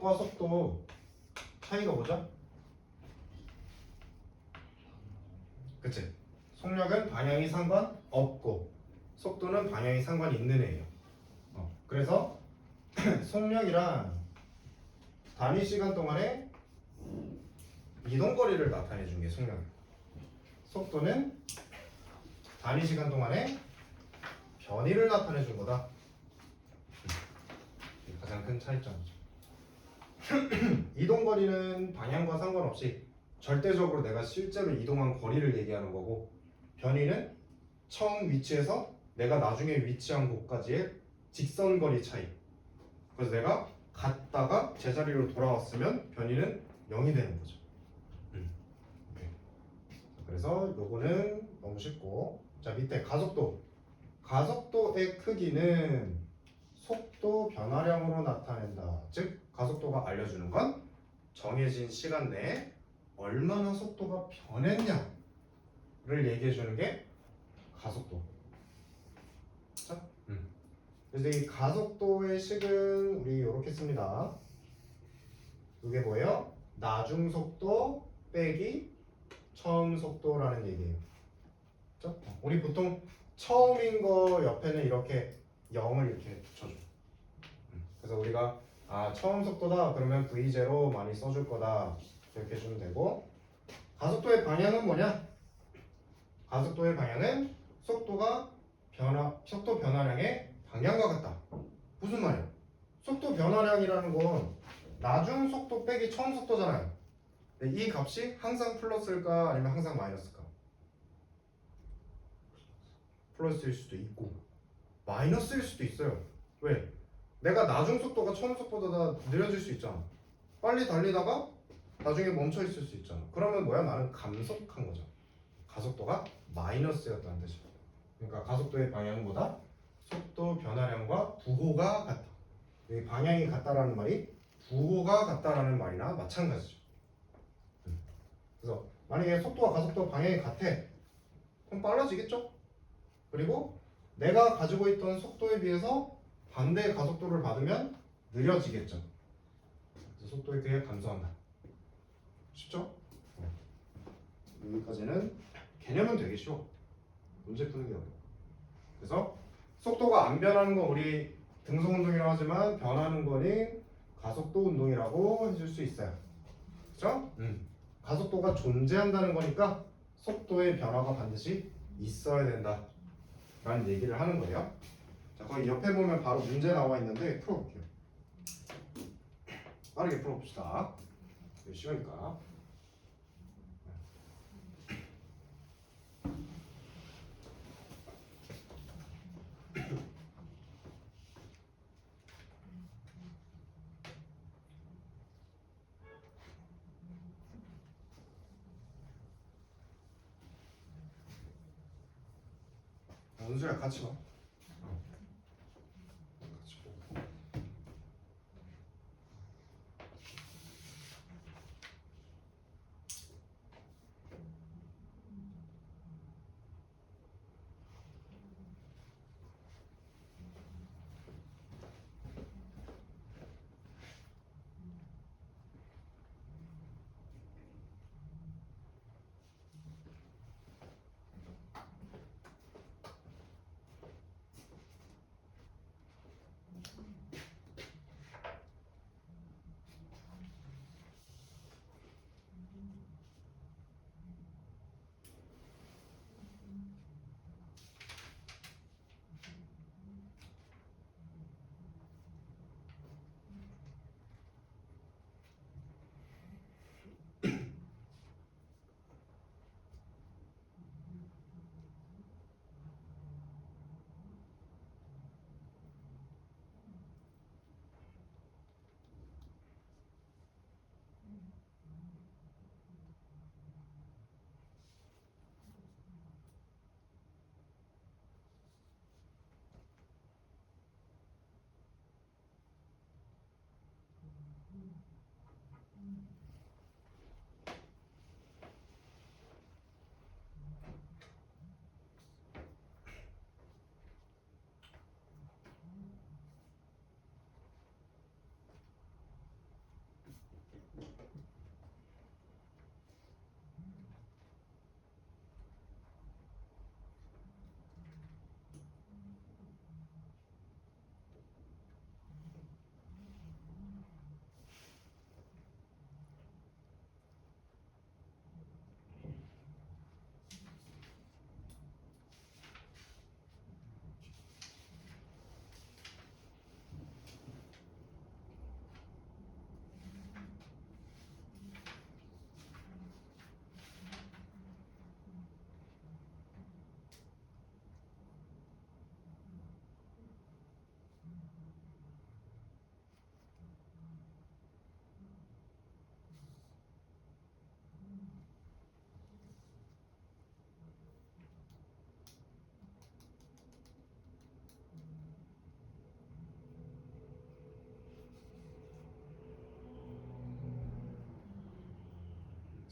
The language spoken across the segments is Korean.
속력과 속도 차이가 뭐죠? 그치? 속력은 방향이 상관없고 속도는 방향이 상관이 있는 애예요. 그래서 속력이란 단위 시간 동안에 이동거리를 나타내 준 게 속력이에요. 속도는 단위 시간 동안에 변이를 나타내 준 거다. 이게 가장 큰 차이점이죠. 이동거리는 방향과 상관없이 절대적으로 내가 실제로 이동한 거리를 얘기하는 거고, 변이는 처음 위치에서 내가 나중에 위치한 곳까지의 직선거리 차이. 그래서 내가 갔다가 제자리로 돌아왔으면 변이는 0이 되는 거죠. 오케이. 그래서 요거는 너무 쉽고, 자 밑에 가속도. 가속도의 크기는 속도 변화량으로 나타낸다. 즉 가속도가 알려주는 건 정해진 시간 내에 얼마나 속도가 변했냐를 얘기해 주는 게 가속도. 자, 그래서 이 가속도의 식은 우리 이렇게 씁니다. 이게 뭐예요? 나중 속도 빼기 처음 속도라는 얘기예요. 그렇죠? 우리 보통 처음인 거 옆에는 이렇게 0을 이렇게 붙여줘. 그래서 우리가 처음 속도다 그러면 V0 많이 써줄 거다 이렇게 해주면 되고, 가속도의 방향은 뭐냐? 가속도의 방향은 속도 변화량의 방향과 같다. 무슨 말이야? 속도 변화량이라는 건 나중 속도 빼기 처음 속도잖아요. 근데 이 값이 항상 플러스일까 아니면 항상 마이너스일까? 플러스일 수도 있고 마이너스일 수도 있어요. 왜? 내가 나중 속도가 처음 속도보다 느려질 수 있잖아. 빨리 달리다가 나중에 멈춰 있을 수 있잖아. 그러면 뭐야? 나는 감속한 거죠. 가속도가 마이너스였다는 뜻이야. 그러니까 가속도의 방향은 뭐다? 속도 변화량과 부호가 같다. 여기 방향이 같다라는 말이 부호가 같다라는 말이나 마찬가지죠. 그래서 만약에 속도와 가속도 방향이 같아, 그럼 빨라지겠죠? 그리고 내가 가지고 있던 속도에 비해서 반대의 가속도를 받으면 느려지겠죠. 그래서 속도에 대해 감소한다. 쉽죠? 여기까지는 개념은 되게 쉬워. 문제 푸는 게 어려워. 그래서 속도가 안 변하는 건 우리 등속 운동이라고 하지만 변하는 거는 가속도 운동이라고 해줄 수 있어요. 그렇죠? 가속도가 존재한다는 거니까 속도의 변화가 반드시 있어야 된다 라는 얘기를 하는 거예요. 자, 거기 옆에 보면 바로 문제 나와 있는데 풀어볼게요. 빠르게 풀어봅시다. 쉬우니까. 은수야 같이 봐. 같이 보고.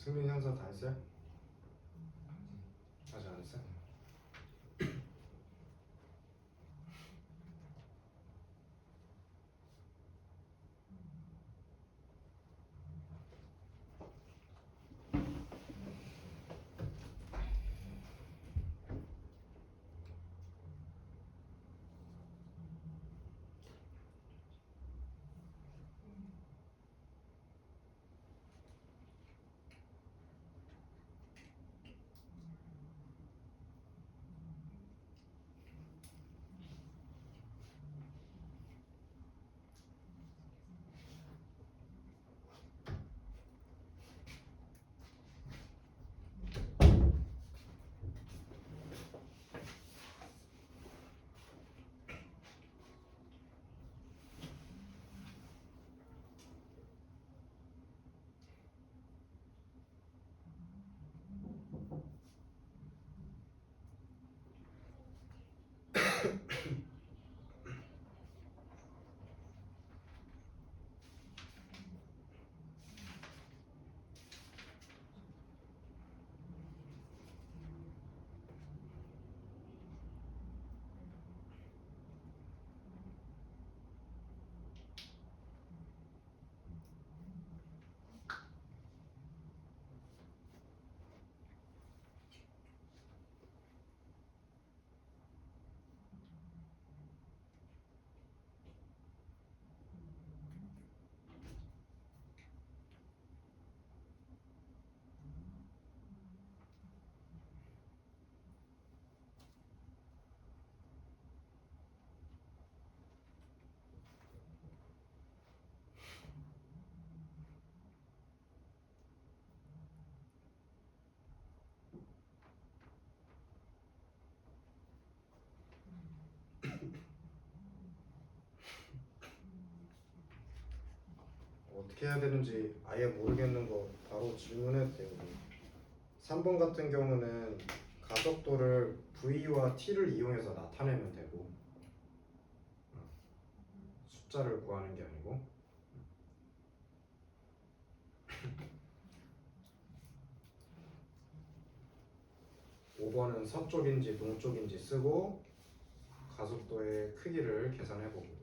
승민 현서 다 했어요? 아직 안 했어요? 어떻게 해야 되는지 아예 모르겠는 거 바로 질문해도 돼요. 3번 같은 경우는 가속도를 V와 T를 이용해서 나타내면 되고 숫자를 구하는 게 아니고 5번은 서쪽인지 동쪽인지 쓰고 가속도의 크기를 계산해보고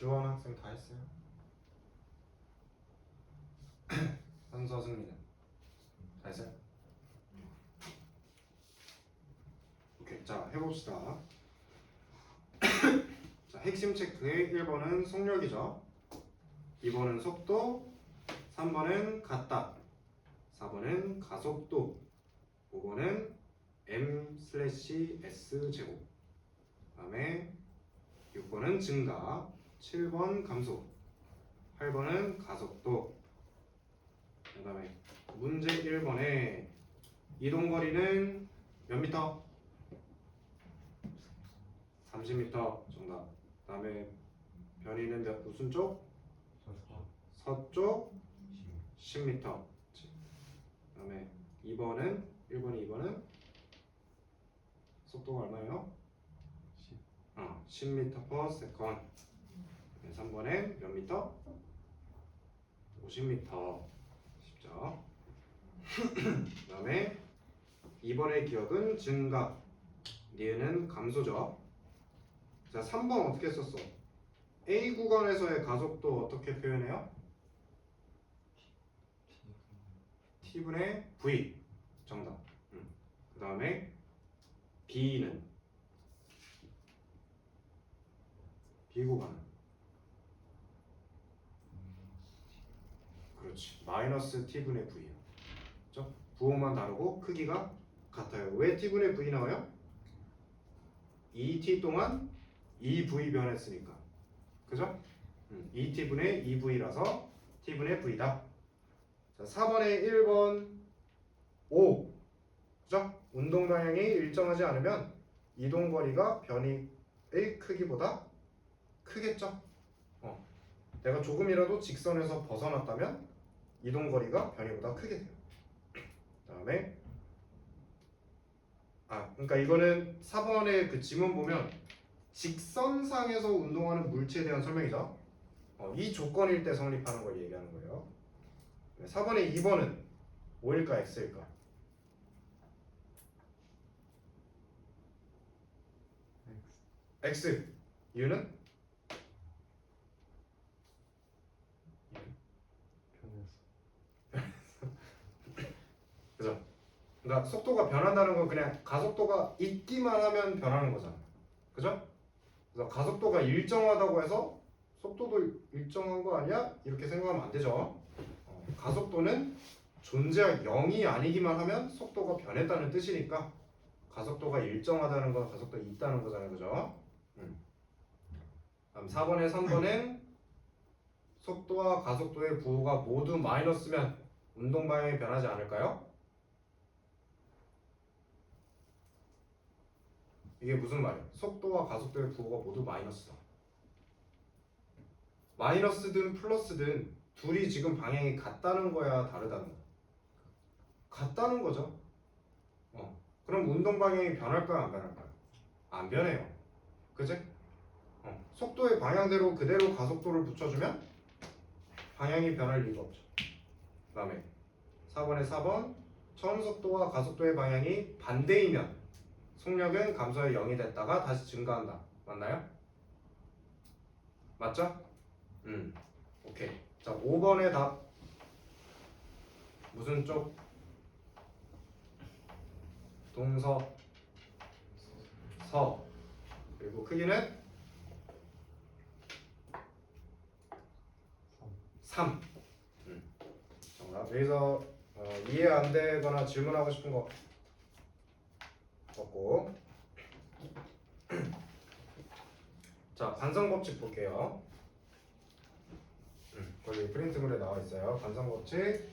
교환 학생 다 했어요? 현서 승민은 다 했어요? 오케이, 자 해봅시다. 자, 핵심 체크의 1번은 속력이죠. 2번은 속도, 3번은 같다, 4번은 가속도, 5번은 m/s 제곱, 그 다음에 6번은 증가, 7번 감소, 8번은 가속도. 그 다음에 문제 1번에 이동거리는 몇 미터? 30m 정답. 그 다음에 변이는 무슨 쪽? 서쪽 10m. 그 다음에 2번은 1번이 2번은 속도가 얼마예요? 10m per second. 3번엔 몇 미터? 50m. 쉽죠? 그 다음에 2번의 기억은 증가, 니은은 감소죠. 자, 3번 어떻게 썼어? A 구간에서의 가속도 어떻게 표현해요? T분의 V. 정답. 그 다음에 B는 B 구간은 그렇지, 마이너스 T분의 V야. 그렇죠? 부호만 다르고 크기가 같아요. 왜 T분의 V 나와요? 2T 동안 2V 변했으니까. 그죠? 2t분의 2v라서 t분의 v다. 자, 4번에 1번 5. 그죠? 운동 방향이 일정하지 않으면 이동 거리가 변이의 크기보다 크겠죠? 내가 조금이라도 직선에서 벗어났다면 이동 거리가 변이보다 크게 돼요. 그다음에 그러니까 이거는 4번의 그 지문 보면 직선상에서 운동하는 물체에 대한 설명이죠. 이 조건일 때 성립하는 걸 얘기하는 거예요. 4번의 2번은 5일까 x일까? x. 이유는? 그죠? 그러니까 속도가 변한다는 건 그냥 가속도가 있기만 하면 변하는 거잖아. 그죠? 그래서 가속도가 일정하다고 해서 속도도 일정한 거 아니야? 이렇게 생각하면 안 되죠. 가속도는 존재할 0이 아니기만 하면 속도가 변했다는 뜻이니까 가속도가 일정하다는 건 가속도가 있다는 거잖아요. 그죠? 다음 4번에 3번은 속도와 가속도의 부호가 모두 마이너스면 운동 방향이 변하지 않을까요? 이게 무슨 말이야? 속도와 가속도의 부호가 모두 마이너스다. 마이너스든 플러스든 둘이 지금 방향이 같다는 거야, 다르다는 거야? 같다는 거죠. 그럼 운동 방향이 변할까요, 안 변할까요? 안 변해요. 그지? 속도의 방향대로 그대로 가속도를 붙여주면 방향이 변할 리가 없죠. 그 다음에 4번에 4번 처음 속도와 가속도의 방향이 반대이면 속력은 감소의 0이 됐다가 다시 증가한다. 맞나요? 맞죠? 오케이. 자, 5번의 답 무슨 쪽? 동서 서 그리고 크기는 3. 정답. 여기서 이해 안 되거나 질문하고 싶은 거 없고. 자, 관성 법칙 볼게요. 거기 프린트물에 나와 있어요. 관성 법칙.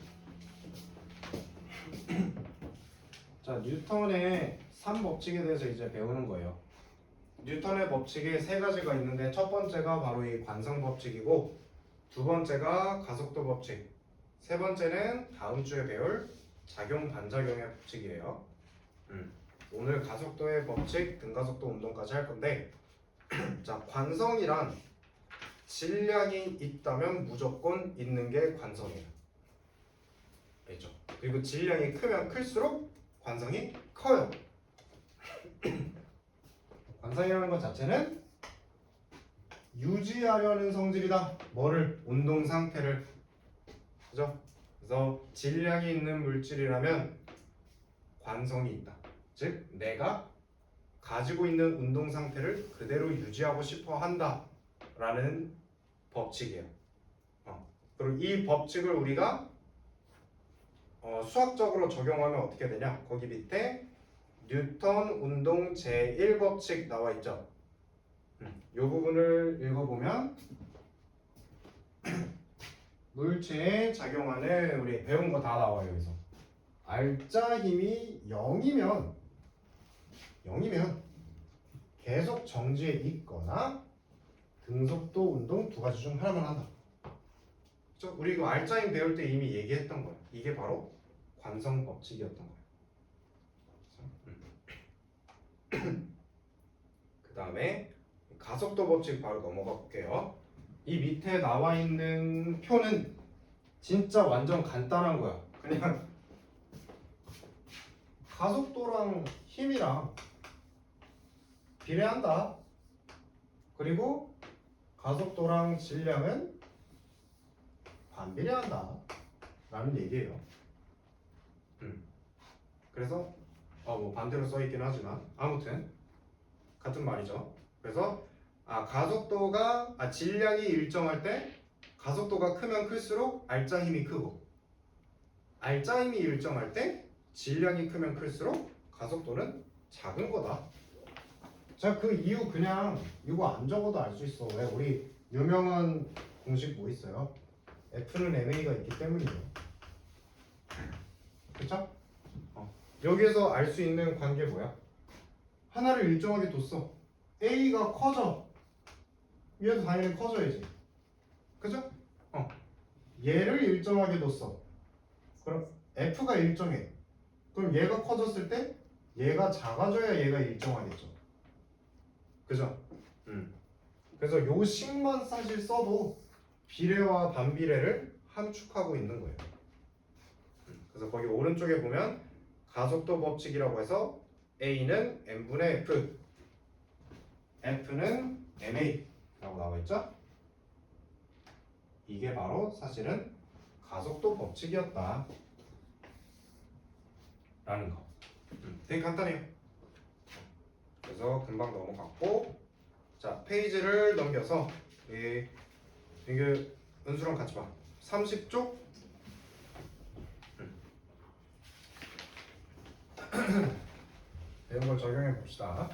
자, 뉴턴의 3법칙에 대해서 이제 배우는 거예요. 뉴턴의 법칙이 세 가지가 있는데 첫 번째가 바로 이 관성 법칙이고 두 번째가 가속도 법칙, 세 번째는 다음 주에 배울 작용 반작용의 법칙이에요. 오늘 가속도의 법칙, 등가속도 운동까지 할 건데 자, 관성이란 질량이 있다면 무조건 있는 게 관성이에요. 알죠? 그리고 질량이 크면 클수록 관성이 커요. 관성이라는 것 자체는 유지하려는 성질이다. 뭐를? 운동 상태를. 그죠? 그래서 질량이 있는 물질이라면 관성이 있다. 즉 내가 가지고 있는 운동 상태를 그대로 유지하고 싶어 한다 라는 법칙이에요. 그리고 이 법칙을 우리가 수학적으로 적용하면 어떻게 되냐? 거기 밑에 뉴턴 운동 제1법칙 나와 있죠. 이 부분을 읽어보면 물체에 작용하는 우리 배운 거 다 나와요. 여기서 알짜 힘이 0이면 계속 정지해 있거나 등속도 운동 두 가지 중 하나만 한다. 그렇죠? 우리 이거 알짜 힘 배울 때 이미 얘기했던 거예요. 이게 바로 관성 법칙이었던 거예요. 그 다음에 가속도 법칙 바로 넘어가 볼게요. 이 밑에 나와 있는 표는 진짜 완전 간단한 거야. 그냥 가속도랑 힘이랑 비례한다. 그리고 가속도랑 질량은 반비례한다 라는 얘기예요. 그래서 뭐 반대로 써 있긴 하지만 아무튼 같은 말이죠. 그래서 가속도가 질량이 일정할 때 가속도가 크면 클수록 알짜 힘이 크고 알짜 힘이 일정할 때 질량이 크면 클수록 가속도는 작은 거다. 자, 그 이유 그냥 이거 안 적어도 알 수 있어. 왜? 우리 유명한 공식 뭐 있어요? F는 MA가 있기 때문이에요. 그쵸? 여기에서 알 수 있는 관계 뭐야? 하나를 일정하게 뒀어. A가 커져. 얘도 당연히 커져야지. 그죠? 얘를 일정하게 뒀어. 그럼 F가 일정해. 그럼 얘가 커졌을 때 얘가 작아져야 얘가 일정하겠죠. 그죠? 그래서 요 식만 사실 써도 비례와 반비례를 함축하고 있는 거예요. 그래서 거기 오른쪽에 보면 가속도 법칙이라고 해서 A는 n분의 F, F는 MA라고 나와 있죠? 이게 바로 사실은 가속도 법칙이었다 라는 거. 되게 간단해요. 그래서 금방 넘어갔고, 자 페이지를 넘겨서 이게 은수랑 같이 봐. 30쪽 배운 걸 적용해 봅시다.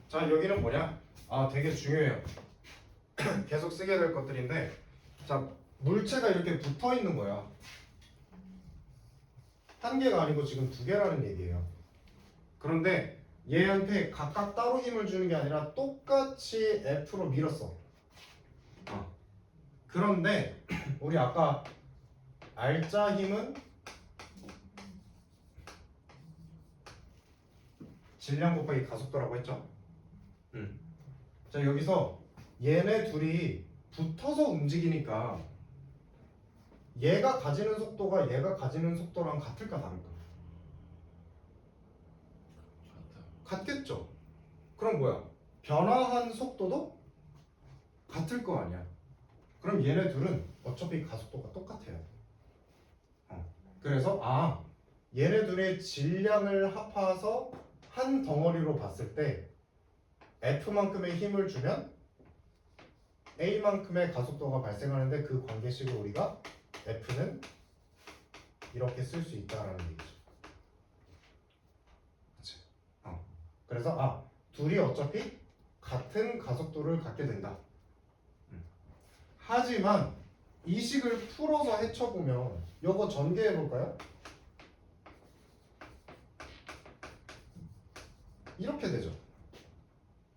자 여기는 뭐냐? 아 되게 중요해요. 계속 쓰게 될 것들인데, 자 물체가 이렇게 붙어 있는 거야. 한 개가 아니고 지금 두 개라는 얘기예요. 그런데 얘한테 각각 따로 힘을 주는 게 아니라 똑같이 F로 밀었어. 그런데 우리 아까 R자 힘은 질량 곱하기 가속도라고 했죠? 자 여기서 얘네 둘이 붙어서 움직이니까 얘가 가지는 속도가 얘가 가지는 속도랑 같을까 다를까? 같겠죠? 그럼 뭐야? 변화한 속도도 같을 거 아니야. 그럼 얘네 둘은 어차피 가속도가 똑같아요. 그래서 얘네 둘의 질량을 합해서 한 덩어리로 봤을 때 F만큼의 힘을 주면 A만큼의 가속도가 발생하는데, 그 관계식을 우리가 F는 이렇게 쓸 수 있다라는 얘기죠. 그치? 그래서 둘이 어차피 같은 가속도를 갖게 된다. 하지만 이 식을 풀어서 헤쳐보면 요거 전개해 볼까요? 이렇게 되죠.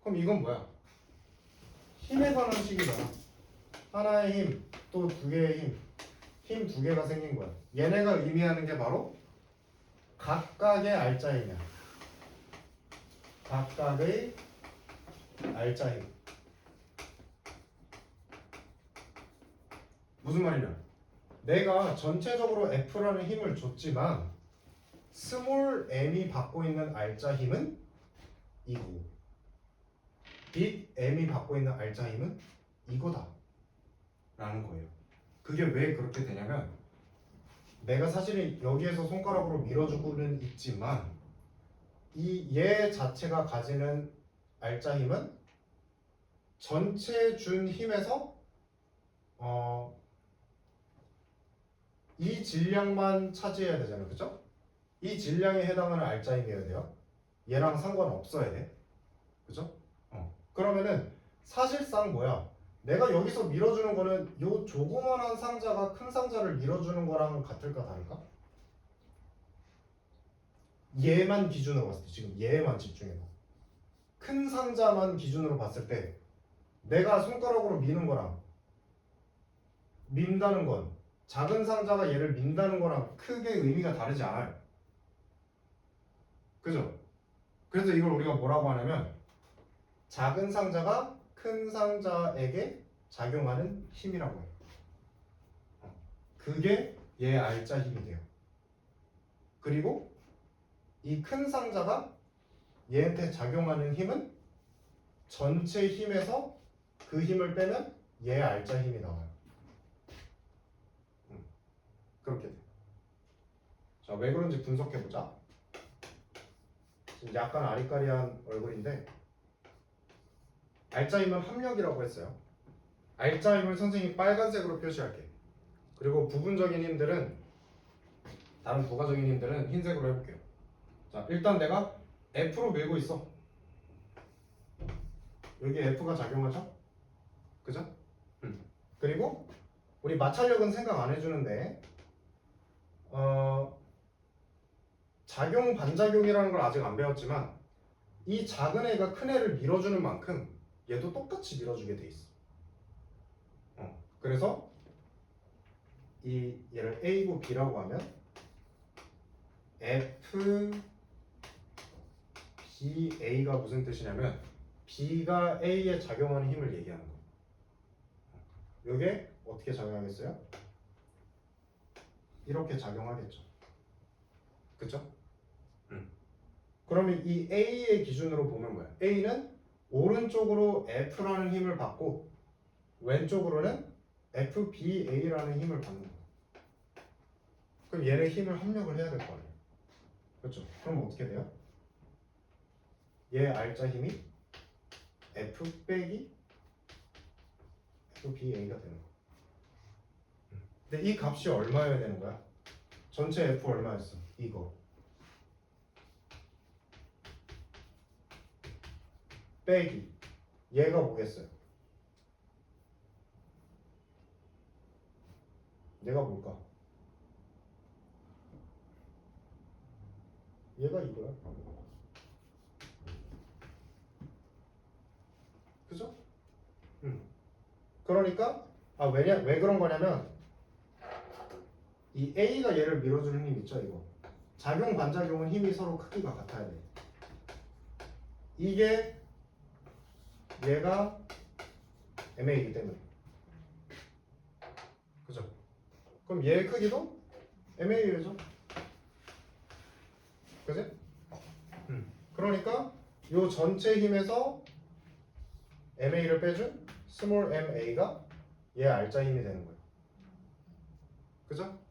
그럼 이건 뭐야? 힘에 관한 식이잖아. 하나의 힘, 또 두 개의 힘, 힘 두 개가 생긴 거야. 얘네가 의미하는 게 바로 각각의 R자 힘이야. 각각의 R자 힘. 무슨 말이냐? 내가 전체적으로 F라는 힘을 줬지만 스몰 m이 받고 있는 R자 힘은 이거고, 빅 m이 받고 있는 R자 힘은 이거다 라는 거예요. 그게 왜 그렇게 되냐면, 내가 사실은 여기에서 손가락으로 밀어주고는 있지만 이 얘 자체가 가지는 R자 힘은 전체 준 힘에서 이 질량만 차지해야 되잖아요. 그죠? 이 질량에 해당하는 R자 힘이어야 돼요. 얘랑 상관없어야 돼. 그죠? 그러면은 사실상 뭐야? 내가 여기서 밀어주는 거는 요 조그만한 상자가 큰 상자를 밀어주는 거랑 같을까 다를까? 얘만 기준으로 봤을 때, 지금 얘만 집중해봐. 큰 상자만 기준으로 봤을 때 내가 손가락으로 미는 거랑 민다는 건, 작은 상자가 얘를 민다는 거랑 크게 의미가 다르지 않아요. 그죠? 그래서 이걸 우리가 뭐라고 하냐면 작은 상자가 큰 상자에게 작용하는 힘이라고 해요. 그게 얘 R자 힘이 돼요. 그리고 이 큰 상자가 얘한테 작용하는 힘은 전체 힘에서 그 힘을 빼면 얘 R자 힘이 나와요. 그렇게 돼. 자, 왜 그런지 분석해보자. 지금 약간 아리까리한 얼굴인데, R자 힘은 합력이라고 했어요. R자 힘을 선생님이 빨간색으로 표시할게. 그리고 부분적인 힘들은 다른 부가적인 힘들은 흰색으로 해볼게요. 자, 일단 내가 F로 밀고 있어. 여기 F가 작용하죠? 그죠? 그리고 우리 마찰력은 생각 안 해주는데 작용 반작용이라는 걸 아직 안 배웠지만 이 작은 애가 큰 애를 밀어주는 만큼 얘도 똑같이 밀어주게 돼 있어. 그래서 이 얘를 A고 B라고 하면 F B A가 무슨 뜻이냐면 B가 A에 작용하는 힘을 얘기하는 거예요. 이게 어떻게 작용하겠어요? 이렇게 작용하겠죠. 그쵸? 그러면 이 A의 기준으로 보면 뭐야? A는 오른쪽으로 F라는 힘을 받고 왼쪽으로는 FBA라는 힘을 받는 거야. 그럼 얘네 힘을 합력을 해야 될 거 아니에요. 그렇죠? 그럼 어떻게 돼요? 얘 알짜 힘이 F 빼기 FBA가 되는 거야. 근데 이 값이 얼마여야 되는 거야? 전체 F 얼마였어? 이거 빼기 얘가 뭐겠어요? 얘가 뭘까? 얘가 이거야. 그죠? 그러니까 왜 그런 거냐면 이 A가 얘를 밀어주는 힘 있죠, 이거. 작용 반작용은 힘이 서로 크기가 같아야 돼. 이게 얘가 MA이기 때문에. 그죠? 그럼 얘의 크기도 MA죠. 그지? 그러니까 요 전체 힘에서 MA를 빼준 스몰 MA가 얘 알짜 힘이 되는 거예요. 그죠?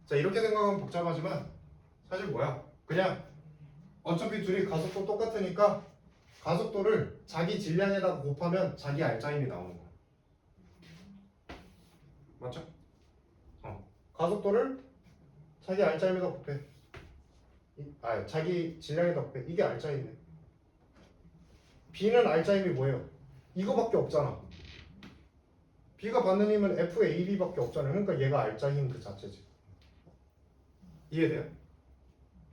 자, 이렇게 생각하면 복잡하지만 사실 뭐야? 그냥 어차피 둘이 가속도 똑같으니까 가속도를 자기 질량에다가 곱하면 자기 알짜 힘이 나오는 거야. 맞죠? 가속도를 자기 알짜 힘에다 곱해. 자기 질량에다 곱해. 이게 알짜 힘이네. B는 알짜 힘이 뭐예요? 이거밖에 없잖아. B가 받는 힘은 FAB밖에 없잖아요. 그러니까 얘가 알짜 힘 그 자체지. 이해돼요?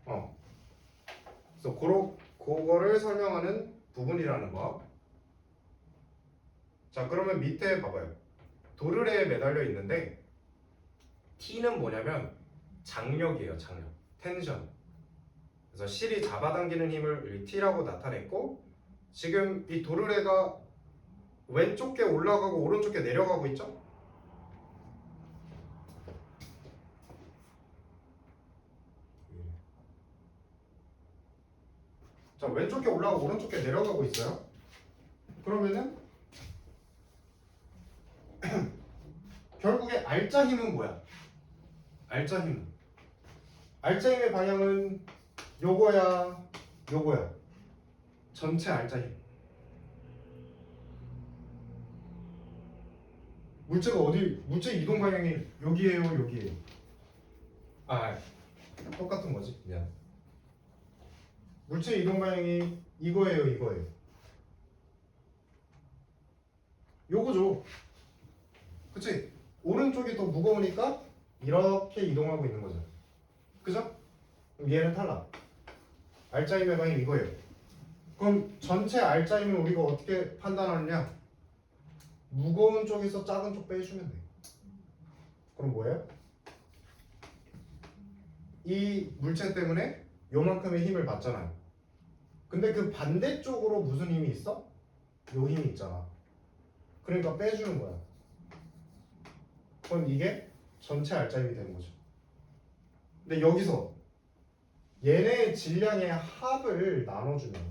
그래서 그거를 설명하는 부분이라는 거. 자, 그러면 밑에 봐봐요. 도르래에 매달려 있는데 T는 뭐냐면 장력이에요. 장력. 텐션. 그래서 실이 잡아당기는 힘을 T라고 나타냈고 지금 이 도르래가 왼쪽 게 올라가고 오른쪽 게 내려가고 있죠? 자, 왼쪽 게 올라가고 오른쪽 게 내려가고 있어요. 그러면은 결국에 알짜 힘은 뭐야? 알짜 힘. 알짜 힘의 방향은 요거야, 요거야. 전체 알짜 힘. 물체 이동 방향이 여기에요, 여기에요. 똑같은 거지. 미안. 물체 이동 방향이 이거예요, 이거예요. 요거죠. 그치? 오른쪽이 더 무거우니까 이렇게 이동하고 있는 거죠. 그죠? 그럼 얘는 탈락. 알짜 힘의 방향이 이거예요. 그럼 전체 알짜 힘을 우리가 어떻게 판단하느냐? 무거운 쪽에서 작은 쪽 빼주면 돼. 그럼 뭐예요? 이 물체 때문에 요만큼의 힘을 받잖아요. 근데 그 반대쪽으로 무슨 힘이 있어? 요 힘이 있잖아. 그러니까 빼주는 거야. 그럼 이게 전체 알짜 힘이 되는 거죠. 근데 여기서 얘네의 질량의 합을 나눠주면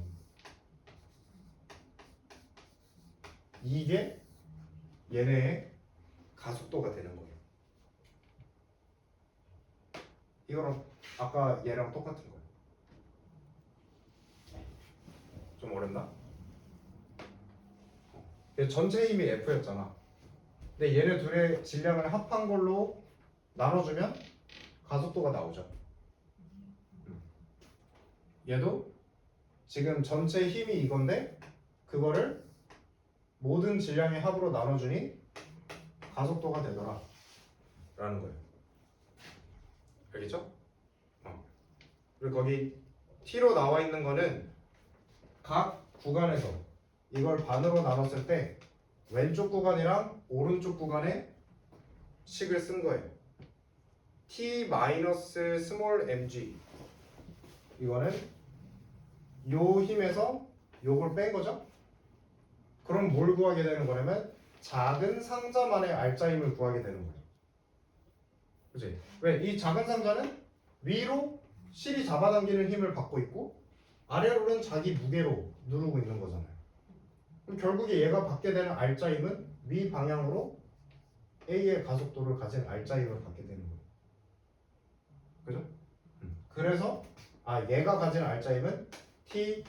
이게 얘네의 가속도가 되는 거예요. 이거랑 아까 얘랑 똑같은 거예요. 좀 어렵나? 전체 힘이 F였잖아. 근데 얘네 둘의 질량을 합한 걸로 나눠주면 가속도가 나오죠. 얘도 지금 전체 힘이 이건데 그거를 모든 질량의 합으로 나눠주니 가속도가 되더라 라는 거예요. 알겠죠? 그리고 거기 T로 나와 있는 거는 각 구간에서 이걸 반으로 나눴을 때 왼쪽 구간이랑 오른쪽 구간에 식을 쓴 거예요. T 마이너스 스몰 mg 이거는 요 힘에서 요걸 뺀 거죠? 그럼 뭘 구하게 되는 거냐면 작은 상자만의 알짜힘을 구하게 되는 거예요. 그치? 왜? 이 작은 상자는 위로 실이 잡아당기는 힘을 받고 있고 아래로는 자기 무게로 누르고 있는 거잖아요. 그럼 결국에 얘가 받게 되는 알짜힘은 위 방향으로 A의 가속도를 가진 알짜힘을 받게 되는 거예요. 그죠? 그래서 얘가 가진 알짜힘은 T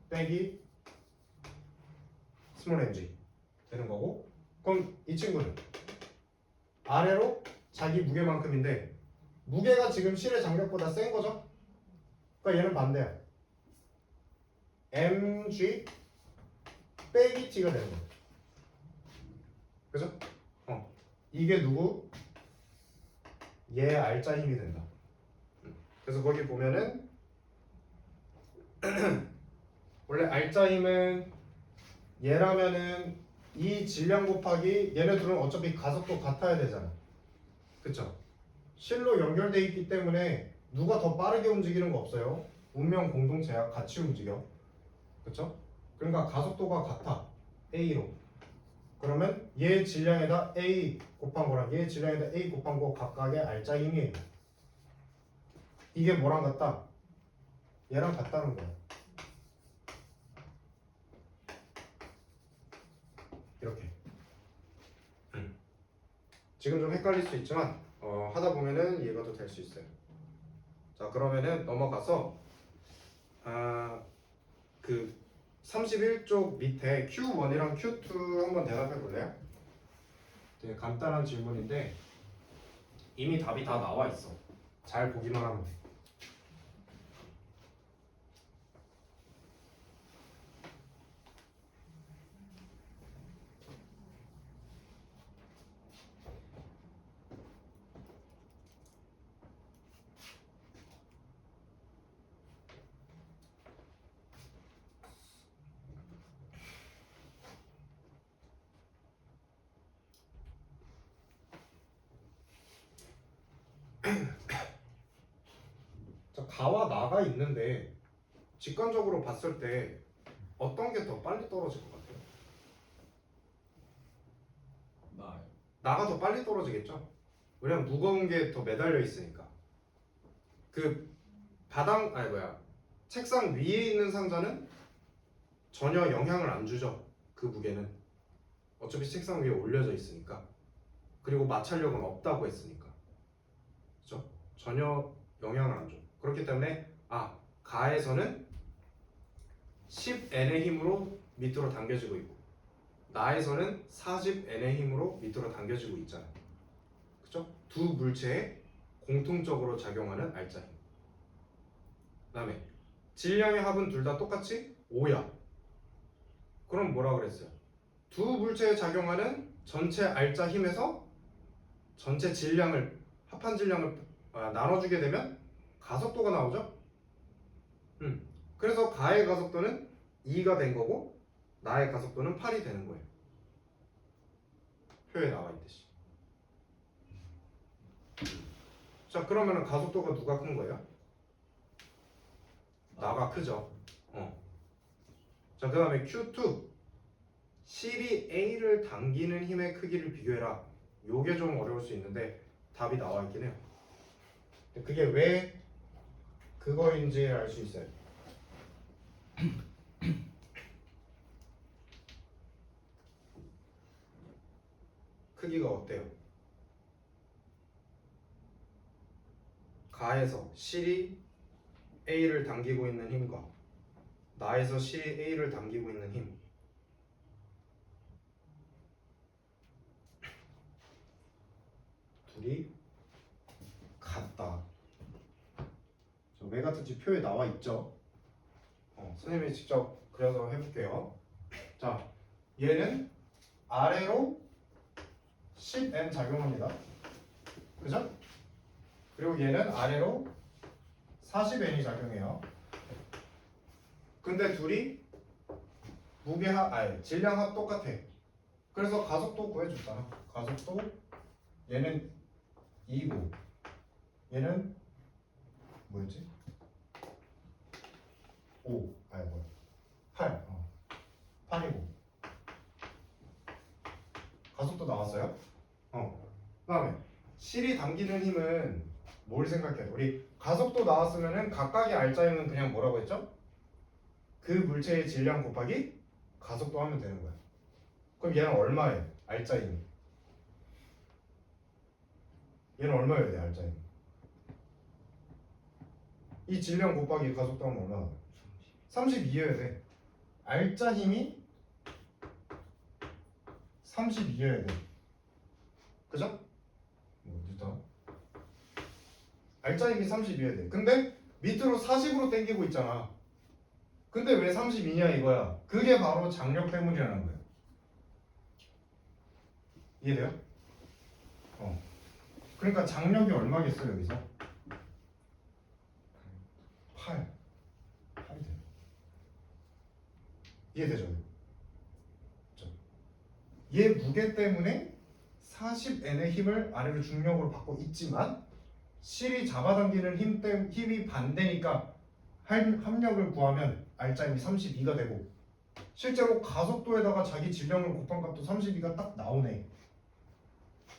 빼기 스몰 mg 되는 거고, 그럼 이 친구는 아래로 자기 무게만큼인데 무게가 지금 실의 장력보다 센 거죠? 그러니까 얘는 반대야. mg 빼기 t가 되는 거예요. 그죠? 이게 누구? 얘 알짜 힘이 된다. 그래서 거기 보면은 원래 알짜 힘은 얘라면은 이 질량 곱하기 얘네 둘은 어차피 가속도 같아야 되잖아. 그쵸? 실로 연결돼 있기 때문에 누가 더 빠르게 움직이는 거 없어요. 운명 공동체야. 같이 움직여. 그쵸? 그러니까 가속도가 같아. A로. 그러면 얘 질량에다 A 곱한 거랑 얘 질량에다 A 곱한 거 각각의 알짜 힘이에요. 이게 뭐랑 같다? 얘랑 같다는 거야. 이렇게. 지금 좀 헷갈릴 수 있지만 하다 보면은 이해가 더 될 수 있어요. 자, 그러면은 넘어가서 그 31쪽 밑에 Q1이랑 Q2 한번 대답해 볼래요? 되게 간단한 질문인데 이미 답이 다 나와 있어. 잘 보기만 하면 돼. 자, 가와 나가 있는데 직관적으로 봤을 때 어떤 게 더 빨리 떨어질 것 같아요? 나요. 나가 더 빨리 떨어지겠죠? 왜냐면 무거운 게 더 매달려 있으니까. 그 책상 위에 있는 상자는 전혀 영향을 안 주죠. 그 무게는 어차피 책상 위에 올려져 있으니까. 그리고 마찰력은 없다고 했으니까. 그렇죠? 전혀 영향을 안 줘. 그렇기 때문에 가에서는 10N의 힘으로 밑으로 당겨지고 있고 나에서는 40N의 힘으로 밑으로 당겨지고 있잖아요. 그렇죠? 두 물체에 공통적으로 작용하는 알짜 힘. 그다음에 질량의 합은 둘 다 똑같이 5야. 그럼 뭐라 그랬어요? 두 물체에 작용하는 전체 알짜 힘에서 전체 질량을 합한 질량을 나눠주게 되면 가속도가 나오죠? 그래서 가의 가속도는 2가 된 거고 나의 가속도는 8이 되는 거예요. 표에 나와 있듯이. 자, 그러면 가속도가 누가 큰 거예요? 나가 크죠. 자, 그 다음에 Q2 실이 A를 당기는 힘의 크기를 비교해라. 요게 좀 어려울 수 있는데 답이 나와 있긴 해요. 그게 왜 그거인지 알 수 있어요. 크기가 어때요? 가에서 실이 A를 당기고 있는 힘과 나에서 실이 A를 당기고 있는 힘, 둘이 같다. 같다. 왜 같은지 표에 나와 있죠? 선생님이 직접 그려서 해볼게요. 자, 얘는 아래로 10n 작용합니다. 그죠? 그리고 얘는 아래로 40n이 작용해요. 근데 둘이 질량합 똑같아. 그래서 가속도 구해줬잖아. 가속도 얘는 2고 얘는 뭐였지? 5 8 8이고 가속도 나왔어요? 그다음에 실이 당기는 힘은 뭘 생각해? 우리 가속도 나왔으면은 각각의 알짜임은 그냥 뭐라고 했죠? 그 물체의 질량 곱하기 가속도 하면 되는 거야. 그럼 얘는 얼마예요? 알짜임. 얘는 얼마여야 돼? 알짜임. 이 질량 곱하기 가속도 하면 얼마나 돼? 32여야 돼. 알짜 힘이 32여야 돼. 그죠? 뉴턴. 알짜 힘이 32여야 돼. 근데 밑으로 40으로 당기고 있잖아. 근데 왜 32냐 이거야? 그게 바로 장력 때문이라는 거야. 이해돼요? 그러니까 장력이 얼마겠어 여기서? 8. 8이 돼. 이해되죠? 얘 무게 때문에 40n의 힘을 아래로 중력으로 받고 있지만 실이 잡아당기는 힘이 반대니까 합력을 구하면 알짜임이 32가 되고 실제로 가속도에다가 자기 질량을 곱한 값도 32가 딱 나오네.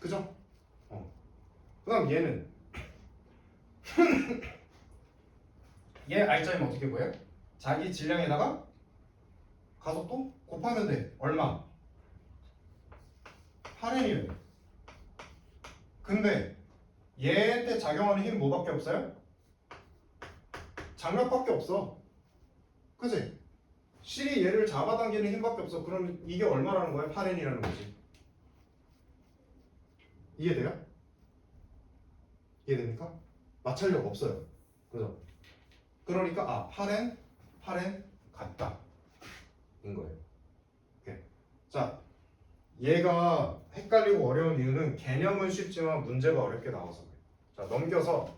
그죠? 그 다음 얘는 얘 알짜임 어떻게 구해? 자기 질량에다가 가속도 곱하면 돼. 얼마? 8n이래. 근데 얘한테 작용하는 힘 뭐밖에 없어요? 장력밖에 없어. 그치? 실이 얘를 잡아당기는 힘밖에 없어. 그럼 이게 얼마라는 거야? 8n이라는 거지. 이해돼요? 이해됩니까? 마찰력 없어요. 그죠? 그러니까 8n 같다 인 거예요. 오케이. 자, 얘가 헷갈리고 어려운 이유는 개념은 쉽지만 문제가 어렵게 나와서 그래요. 자, 넘겨서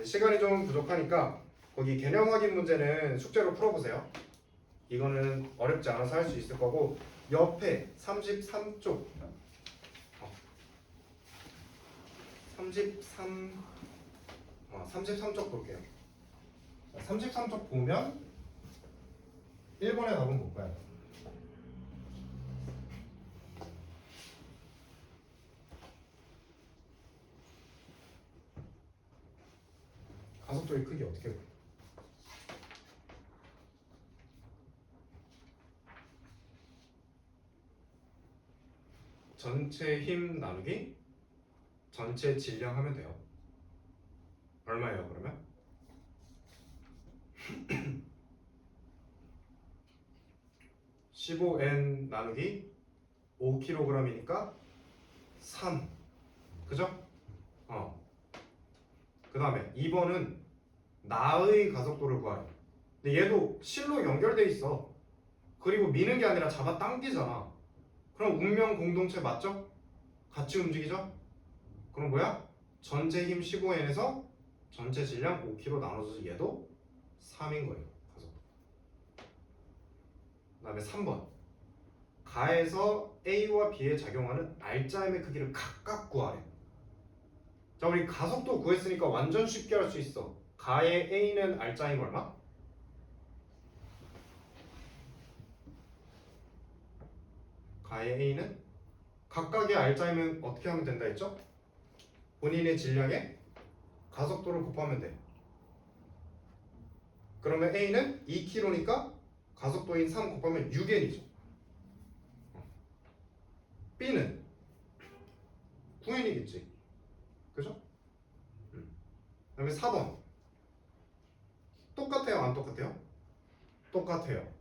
시간이 좀 부족하니까 거기 개념 확인 문제는 숙제로 풀어보세요. 이거는 어렵지 않아서 할 수 있을 거고 옆에 33쪽 33쪽 볼게요. 33쪽 보면 1번의 답은 뭘까요? 가속도의 크기 어떻게 볼까요? 전체 힘 나누기 전체 질량 하면 돼요. 얼마예요 그러면? 15n 나누기 5kg이니까 3. 그죠? 그 다음에 2번은 나의 가속도를 구하래. 근데 얘도 실로 연결돼 있어. 그리고 미는 게 아니라 잡아 당기잖아. 그럼 운명 공동체 맞죠? 같이 움직이죠? 그럼 뭐야? 전체 힘 15n에서 전체 질량 5kg 나눠줘서 얘도 3인 거예요. 가속도. 그 다음에 3번 가에서 A와 B에 작용하는 알짜임의 크기를 각각 구하래. 자, 우리 가속도 구했으니까 완전 쉽게 할 수 있어. 가의 A는 알짜임 얼마? 가의 A는 각각의 알짜임은 어떻게 하면 된다 했죠? 본인의 질량에 가속도를 곱하면 돼. 그러면 A는 2kg니까 가속도인 3 곱하면 6n이죠. B는 9n이겠지. 그죠? 그 다음에 4번 똑같아요? 안 똑같아요? 똑같아요.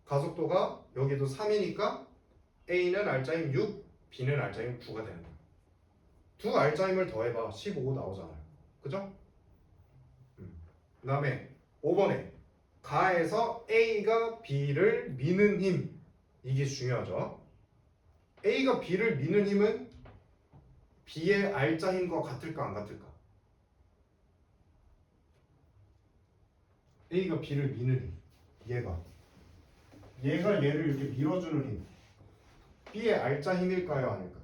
가속도가 여기도 3이니까 A는 알짜임 6, B는 알짜임 9가 되는 거예요. 두 알짜힘을 더해봐. 15 나오잖아요. 그죠? 그 다음에 5번에 가에서 A가 B를 미는 힘. 이게 중요하죠. A가 B를 미는 힘은 B의 알짜 힘과 같을까 안 같을까? A가 B를 미는 힘. 얘가 얘를 이렇게 밀어주는 힘. B의 알짜 힘일까요 아닐까요?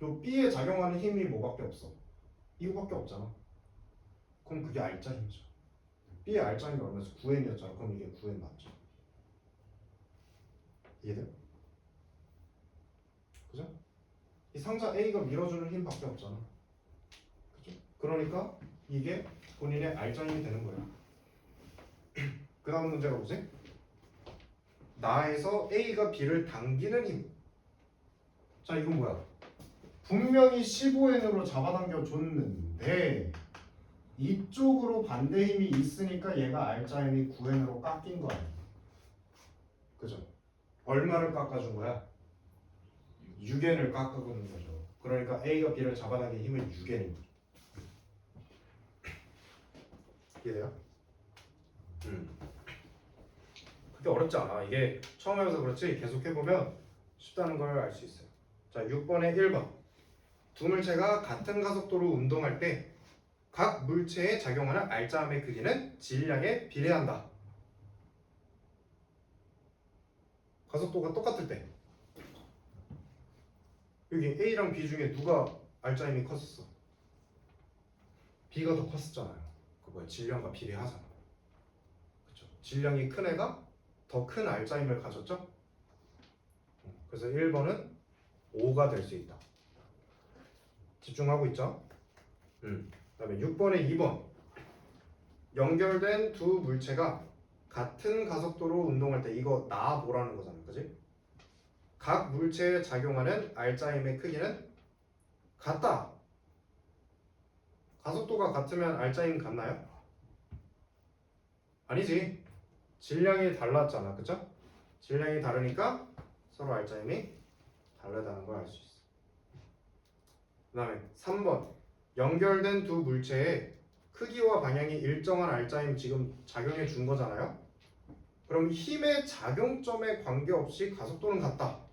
요 B에 작용하는 힘이 뭐밖에 없어? 이거밖에 없잖아. 그럼 그게 알짜 힘이죠. B의 알짜 힘이 얼마였어? 9N이었잖아. 그럼 이게 9N 맞죠? 이해돼요? 그죠? 이 상자 A가 밀어주는 힘밖에 없잖아. 그죠? 그러니까 이게 본인의 알짜 힘이 되는 거야. 그 다음 문제가 뭐지? 나에서 A가 B를 당기는 힘. 자, 이건 뭐야? 분명히 15N으로 잡아당겨 줬는데 이쪽으로 반대 힘이 있으니까 얘가 알짜 힘이 9N으로 깎인 거 아니야? 그죠? 얼마를 깎아준 거야? 6N을 깎아주는 거죠. 그러니까 A가 B를 잡아당긴 힘은 6N인 거죠. 이해돼요? 그게 어렵지 않아. 이게 처음 해봐서 그렇지 계속 해보면 쉽다는 걸 알 수 있어요. 자, 6번에 1번. 두 물체가 같은 가속도로 운동할 때 각 물체에 작용하는 알짜함의 크기는 질량에 비례한다. 가속도가 똑같을 때 여기 A랑 B 중에 누가 알짜힘이 컸었어? B가 더 컸었잖아요. 그거야 질량과 비례하잖아. 그렇죠? 질량이 큰 애가 더 큰 알짜힘을 가졌죠? 그래서 1번은 5가 될 수 있다. 집중하고 있죠? 그다음에 6번에 2번. 연결된 두 물체가 같은 가속도로 운동할 때 이거 나 뭐라는 거잖아. 그지? 각 물체에 작용하는 알짜힘의 크기는 같다. 가속도가 같으면 알짜힘 같나요? 아니지. 질량이 달랐잖아. 그쵸? 질량이 다르니까 서로 알짜힘이 다르다는 걸 알 수 있어. 그 다음에 3번. 연결된 두 물체의 크기와 방향이 일정한 알짜힘 지금 작용해 준 거잖아요. 그럼 힘의 작용점에 관계없이 가속도는 같다.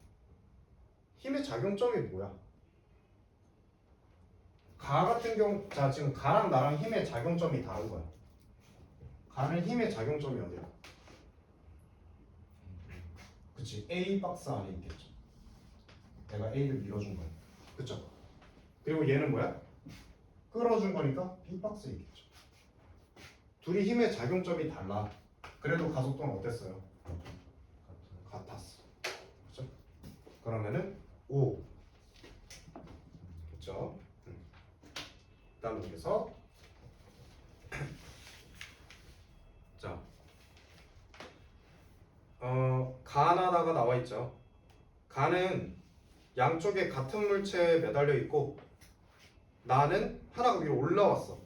힘의 작용점이 뭐야? 가 같은 경우, 자 지금 가랑 나랑 힘의 작용점이 다른 거야. 가는 힘의 작용점이 어디야? 그치, A 박스 안에 있겠죠. 내가 A를 밀어준 거야. 그쵸? 그리고 얘는 뭐야? 끌어준 거니까 B 박스에 있겠죠. 둘이 힘의 작용점이 달라. 그래도 가속도는 어땠어요? 같았어. 그쵸? 그러면은 5. 그쵸? 다음 문제에서 자, 가나다가 나와 있죠. 가는 양쪽에 같은 물체에 매달려 있고 나는 하나가 위로 올라왔어.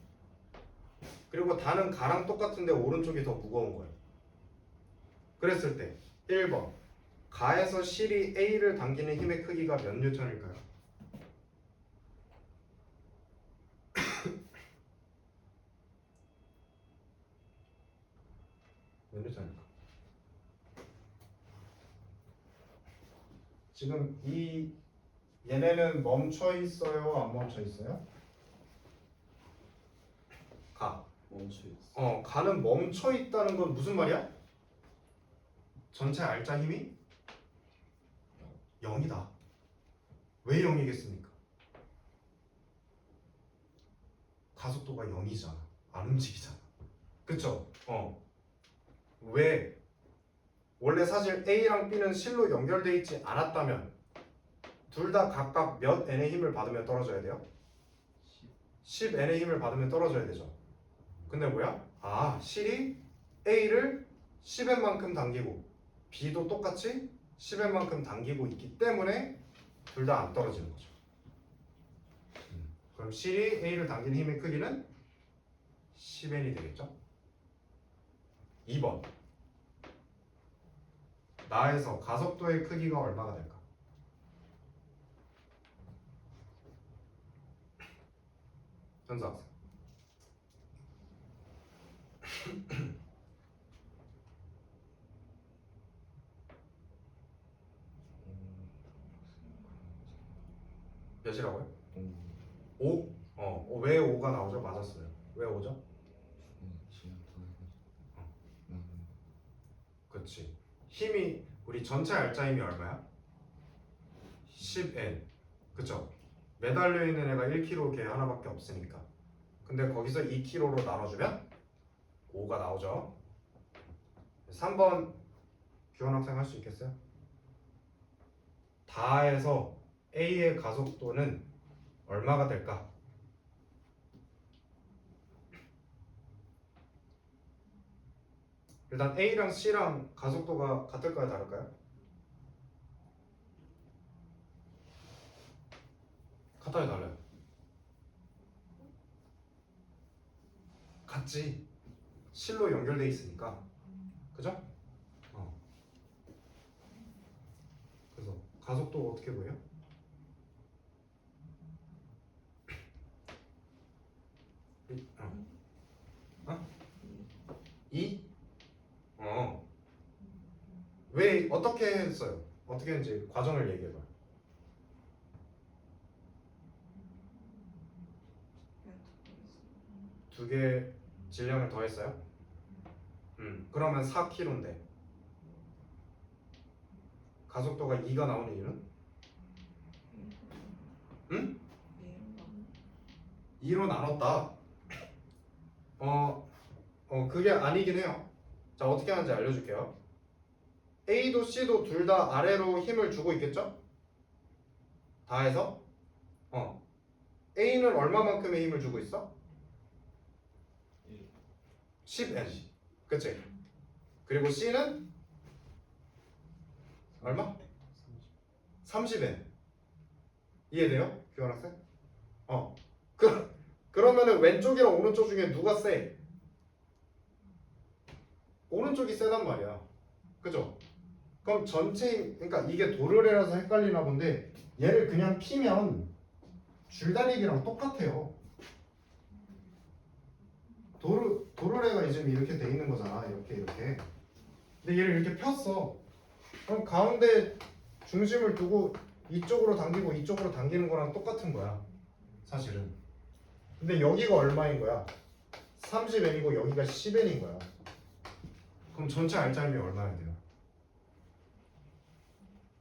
그리고 다는 가랑 똑같은데 오른쪽이 더 무거운 거예요. 그랬을 때 1번 가에서 실이 A를 당기는 힘의 크기가 몇 뉴턴일까요? 몇 뉴턴일까? 지금 이 얘네는 멈춰 있어요? 안 멈춰 있어요? 가. 멈춰 있어. 가는 멈춰 있다는 건 무슨 말이야? 전체 알짜 힘이 0이다. 왜 0이겠습니까? 가속도가 0이잖아. 안 움직이잖아. 그쵸? 왜? 원래 사실 A랑 B는 실로 연결되어 있지 않았다면 둘 다 각각 몇 N의 힘을 받으면 떨어져야 돼요? 10N의 힘을 받으면 떨어져야 되죠. 근데 뭐야? 실이 A를 10N만큼 당기고 B도 똑같이 10N만큼 당기고 있기 때문에 둘 다 안 떨어지는 거죠. 그럼 실이 A를 당기는 힘의 크기는 10N이 되겠죠? 2번. 나에서 가속도의 크기가 얼마가 될까? 현수 학생. 몇이라고요? 5? 왜 5가 나오죠? 맞았어요. 왜 5죠? 그렇지. 힘이 우리 전체 알짜 힘이 얼마야? 10N. 그쵸? 매달려 있는 애가 1kg 걔 하나밖에 없으니까. 근데 거기서 2kg로 나눠주면 5가 나오죠. 3번 규원 학생 할 수 있겠어요? 다해서 A의 가속도는 얼마가 될까? 일단 A랑 C랑 가속도가 같을까요? 다를까요? 같아요? 달라요? 같지. 실로 연결돼 있으니까. 그죠? 그래서 가속도가 어떻게 보여? 어? 2? 왜 어떻게 했어요? 어떻게 했는지 과정을 얘기해봐. 두 개 질량을 더했어요? 그러면 4kg인데 가속도가 2가 나오는 이유는? 응? 2로 나눴다. 그게 아니긴 해요. 자, 어떻게 하는지 알려줄게요. A도 C도 둘 다 아래로 힘을 주고 있겠죠? 다 해서 A는 얼마만큼의 힘을 주고 있어? 10N. 그치? 그리고 C는 얼마? 30N. 이해돼요? 규환 학생? 그러면은 왼쪽이랑 오른쪽 중에 누가 세? 오른쪽이 세단 말이야. 그죠? 그럼 전체 힘, 그러니까 이게 도르래라서 헷갈리나 본데 얘를 그냥 피면 줄다리기랑 똑같아요. 도르래가 지금 이렇게 돼 있는 거잖아. 이렇게. 근데 얘를 이렇게 폈어. 그럼 가운데 중심을 두고 이쪽으로 당기고 이쪽으로 당기는 거랑 똑같은 거야. 사실은. 근데 여기가 얼마인 거야? 30N이고 여기가 10N인 거야. 그럼 전체 알짜임이 얼마야 돼요?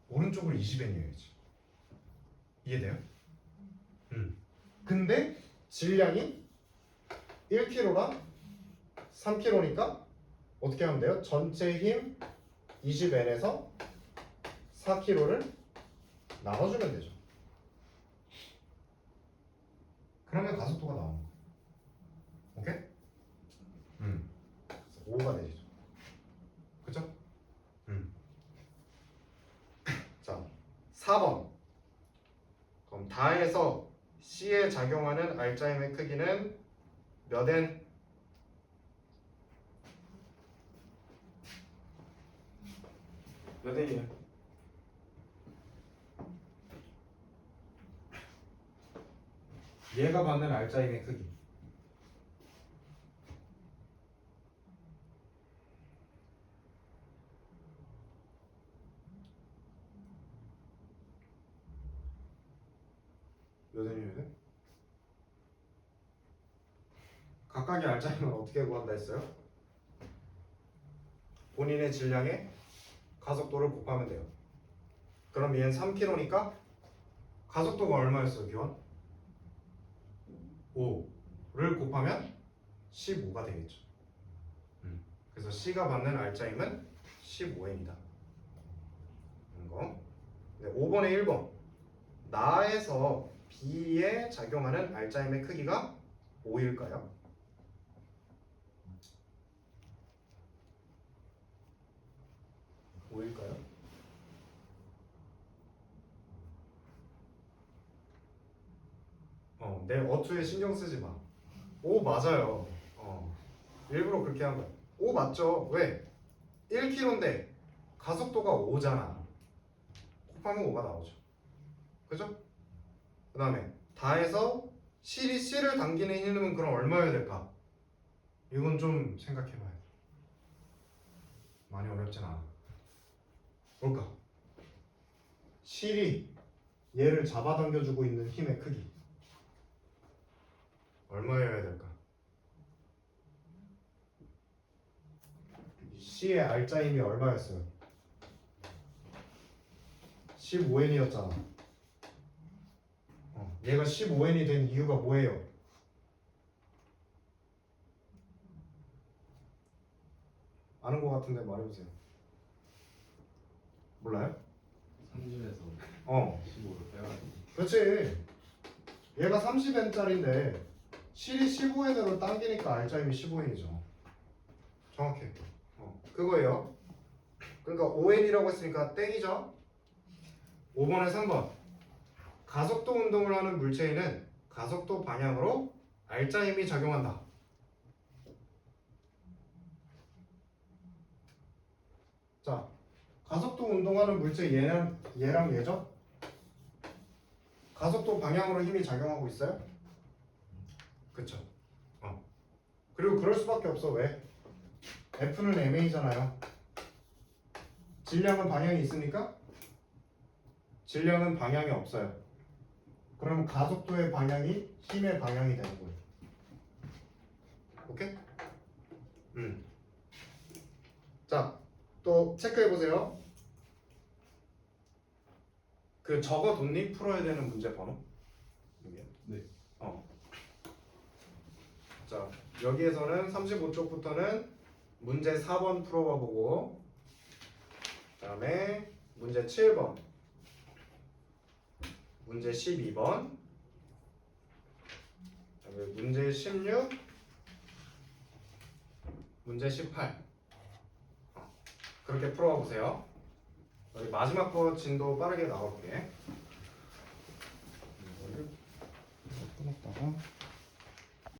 오른쪽으로 20N이어야지. 이해돼요? 근데 질량이 1kg랑 3kg니까 어떻게 하면 돼요? 전체 힘 20N에서 4kg를 나눠주면 되죠. 그러면 가속도가 나오는 거예요. 오케이? 5가 되죠. 그죠? 자, 4번. 그럼 다해서 C에 작용하는 알짜임의 크기는 몇 N? 몇 N이에요? 얘가 받는 알짜임의 크기. 몇 N이어야 돼? 각각의 알짜임을 어떻게 구한다 했어요? 본인의 질량에 가속도를 곱하면 돼요. 그럼 얘는 3kg니까 가속도가 얼마였어요, 기원? 5를 곱하면 15가 되겠죠. 그래서 C가 받는 알짜임은 15N이다. 이거. 네, 5번에 1번. 나에서 B에 작용하는 알짜임의 크기가 5일까요? 뭐일까요? 내 어투에 신경 쓰지 마. 오 맞아요. 일부러 그렇게 한 거야. 오 맞죠? 왜? 1kg인데 가속도가 5잖아. 곱하면 5가 나오죠. 그죠? 그 다음에 다해서 실이 C를 당기는 힘은 그럼 얼마여야 될까? 이건 좀 생각해봐야 돼. 많이 어렵진 않아. 뭘까? 실이 얘를 잡아당겨주고 있는 힘의 크기 얼마여야 될까? C의 R자 힘이 얼마였어요? 15N이었잖아. 얘가 15N이 된 이유가 뭐예요? 아는 것 같은데 말해보세요. 몰라요? 30에서 어, 15를 빼가지고 그렇지. 얘가 30N짜리인데 실이 15N으로 당기니까 R자 힘이 15N이죠. 정확해. 그거예요. 그러니까 5N이라고 했으니까 땡이죠. 5번에 3번. 가속도 운동을 하는 물체에는 가속도 방향으로 R자 힘이 작용한다. 자, 가속도 운동하는 물체 얘랑 얘죠? 가속도 방향으로 힘이 작용하고 있어요? 그쵸? 그리고 그럴 수밖에 없어. 왜? F는 MA잖아요. 질량은 방향이 있습니까? 질량은 방향이 없어요. 그럼 가속도의 방향이 힘의 방향이 되는 거예요. 오케이? 자, 또 체크해 보세요. 그 적어뒀니? 풀어야 되는 문제 번호? 여기. 네. 자, 여기에서는 35쪽부터는 문제 4번 풀어봐 보고, 그다음에 문제 7번, 문제 12번, 그다음에 문제 16, 문제 18. 그렇게 풀어봐 보세요. 여기 마지막 거 진도 빠르게 나올게. 이거를 끊었다가.